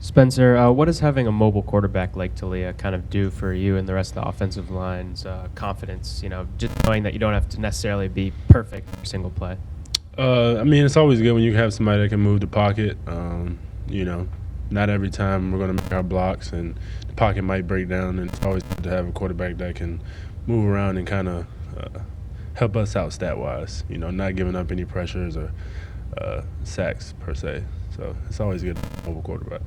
Spencer, what does having a mobile quarterback like Talia kind of do for you and the rest of the offensive line's confidence? Just knowing that you don't have to necessarily be perfect for a single play. It's always good when you have somebody that can move the pocket. Not every time we're going to make our blocks and the pocket might break down, and it's always good to have a quarterback that can move around and kind of help us out stat-wise, not giving up any pressures or sacks per se. So it's always good to have a mobile quarterback.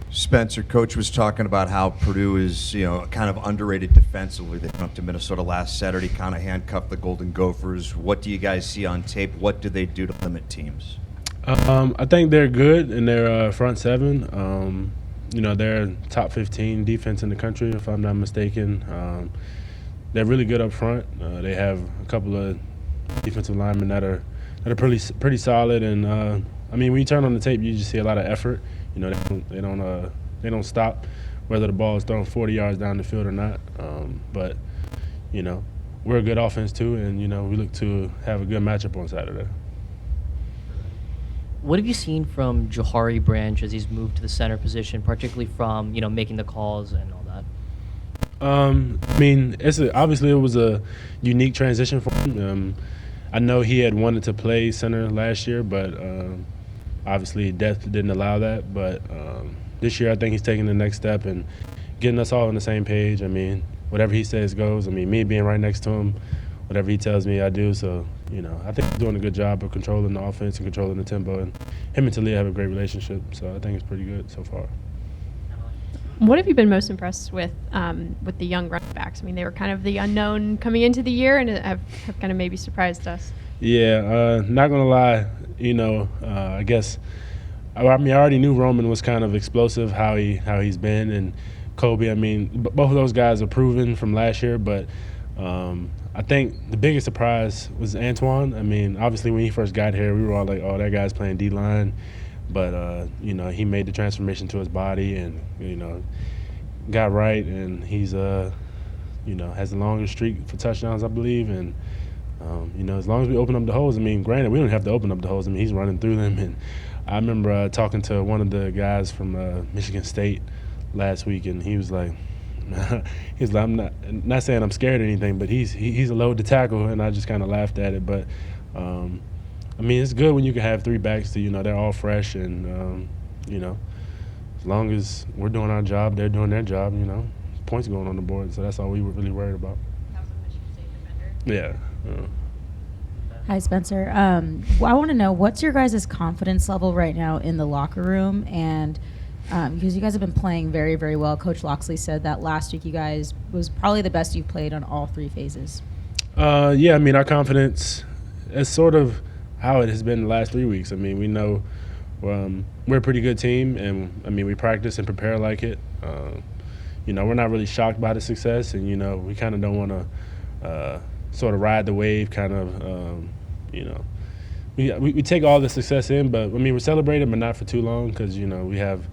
Spencer, Coach was talking about how Purdue is, kind of underrated defensively. They went up to Minnesota last Saturday, kind of handcuffed the Golden Gophers. What do you guys see on tape? What do they do to limit teams? I think they're good in their front seven. They're top 15 defense in the country, if I'm not mistaken. They're really good up front. They have a couple of defensive linemen that are pretty solid. And when you turn on the tape, you just see a lot of effort. They don't stop whether the ball is thrown 40 yards down the field or not. But we're a good offense too, and we look to have a good matchup on Saturday. What have you seen from Johari Branch as he's moved to the center position, particularly from making the calls and all that? Obviously it was a unique transition for him. I know he had wanted to play center last year, but obviously depth didn't allow that. But this year I think he's taking the next step and getting us all on the same page. Whatever he says goes. Me being right next to him, whatever he tells me I do. So, I think he's doing a good job of controlling the offense and controlling the tempo. And him and Talia have a great relationship, so I think it's pretty good so far. What have you been most impressed with the young running backs? They were kind of the unknown coming into the year and have kind of maybe surprised us. Yeah, not going to lie, I guess I already knew Roman was kind of explosive, how he's been, and Kobe. Both of those guys are proven from last year, but I think the biggest surprise was Antoine. Obviously when he first got here, we were all like, oh, that guy's playing D-line. But, he made the transformation to his body and, got right. And he's, has the longest streak for touchdowns, I believe. And, as long as we open up the holes, granted, we don't have to open up the holes. He's running through them. And I remember talking to one of the guys from Michigan State last week, and he was like, I'm not saying I'm scared or anything, but he's a load to tackle, and I just kind of laughed at it. But it's good when you can have three backs that they're all fresh, and as long as we're doing our job, they're doing their job. Points going on the board, so that's all we were really worried about. That was a Michigan State defender. Yeah. Hi, Spencer. I want to know, what's your guys' confidence level right now in the locker room? And because you guys have been playing very, very well. Coach Loxley said that last week you guys was probably the best you've played on all three phases. Our confidence is sort of how it has been the last 3 weeks. We know we're a pretty good team, and we practice and prepare like it. We're not really shocked by the success, and we kind of don't want to sort of ride the wave. We take all the success in, but we're celebrating, but not for too long, because we have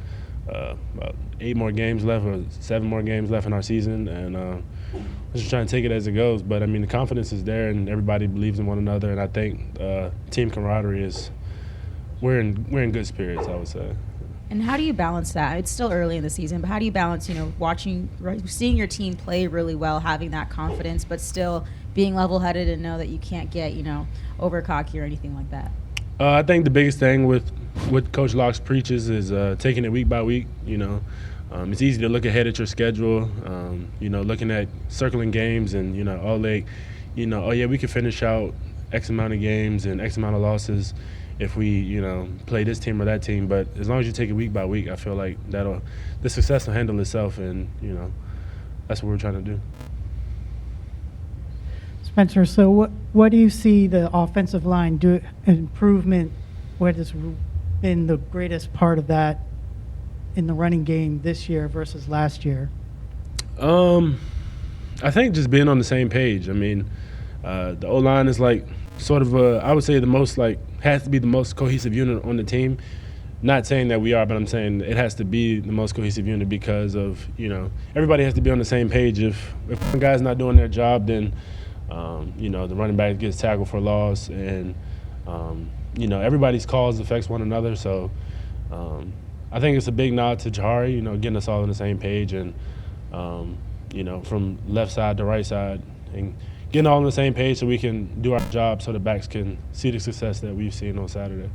about 8 more games left or 7 more games left in our season, and we're just trying to take it as it goes. But the confidence is there, and everybody believes in one another, and I think team camaraderie is we're in good spirits, I would say. And how do you balance that? It's still early in the season, but how do you balance, seeing your team play really well, having that confidence, but still being level-headed and know that you can't get, over cocky or anything like that? I think the biggest thing with what Coach Locks preaches is taking it week by week. It's easy to look ahead at your schedule, looking at circling games and, we could finish out X amount of games and X amount of losses if we, play this team or that team. But as long as you take it week by week, I feel like the success will handle itself, and, that's what we're trying to do. Spencer, so what do you see the offensive line do improvement? What has been the greatest part of that in the running game this year versus last year? I think just being on the same page. The O-line is like sort of I would say has to be the most cohesive unit on the team. Not saying that we are, but I'm saying it has to be the most cohesive unit because of, everybody has to be on the same page. If one guy's not doing their job, then the running back gets tackled for loss, and everybody's calls affects one another. So I think it's a big nod to Jahari, getting us all on the same page and, from left side to right side and getting all on the same page so we can do our job so the backs can see the success that we've seen on Saturday.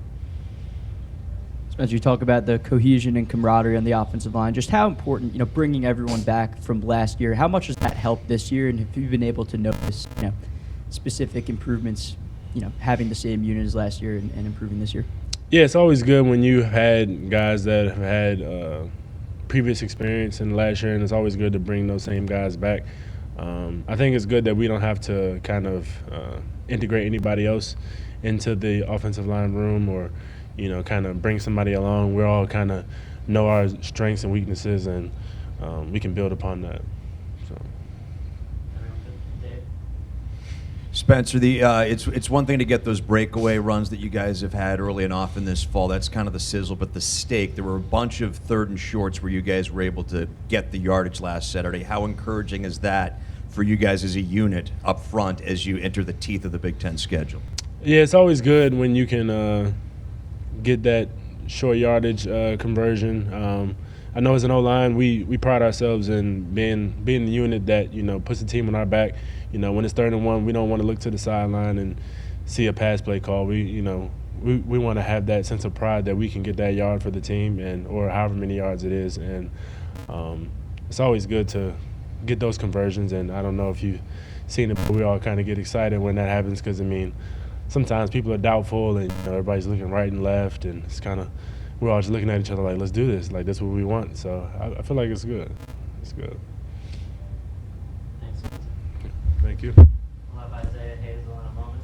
Spencer, you talk about the cohesion and camaraderie on the offensive line. Just how important, bringing everyone back from last year, how much has that helped this year? And have you been able to notice, specific improvements, having the same unit as last year and improving this year? Yeah, it's always good when you had guys that have had previous experience in the last year, and it's always good to bring those same guys back. I think it's good that we don't have to kind of integrate anybody else into the offensive line room or, kind of bring somebody along. We all kind of know our strengths and weaknesses, and we can build upon that. So. Spencer, it's one thing to get those breakaway runs that you guys have had early and often this fall. That's kind of the sizzle, but the steak. There were a bunch of 3rd and shorts where you guys were able to get the yardage last Saturday. How encouraging is that for you guys as a unit up front as you enter the teeth of the Big Ten schedule? Yeah, it's always good when you can get that short yardage conversion. I know as an O-line, we pride ourselves in being the unit that, puts the team on our back. When it's 3rd and 1, we don't want to look to the sideline and see a pass play call. We want to have that sense of pride that we can get that yard for the team or however many yards it is. And it's always good to get those conversions. And I don't know if you've seen it, but we all kind of get excited when that happens because, sometimes people are doubtful and everybody's looking right and left, and it's kind of we're all just looking at each other like, let's do this, like that's what we want. So I feel like it's good. It's good. Thanks. Thank you. We'll have Isaiah Hazel in a moment.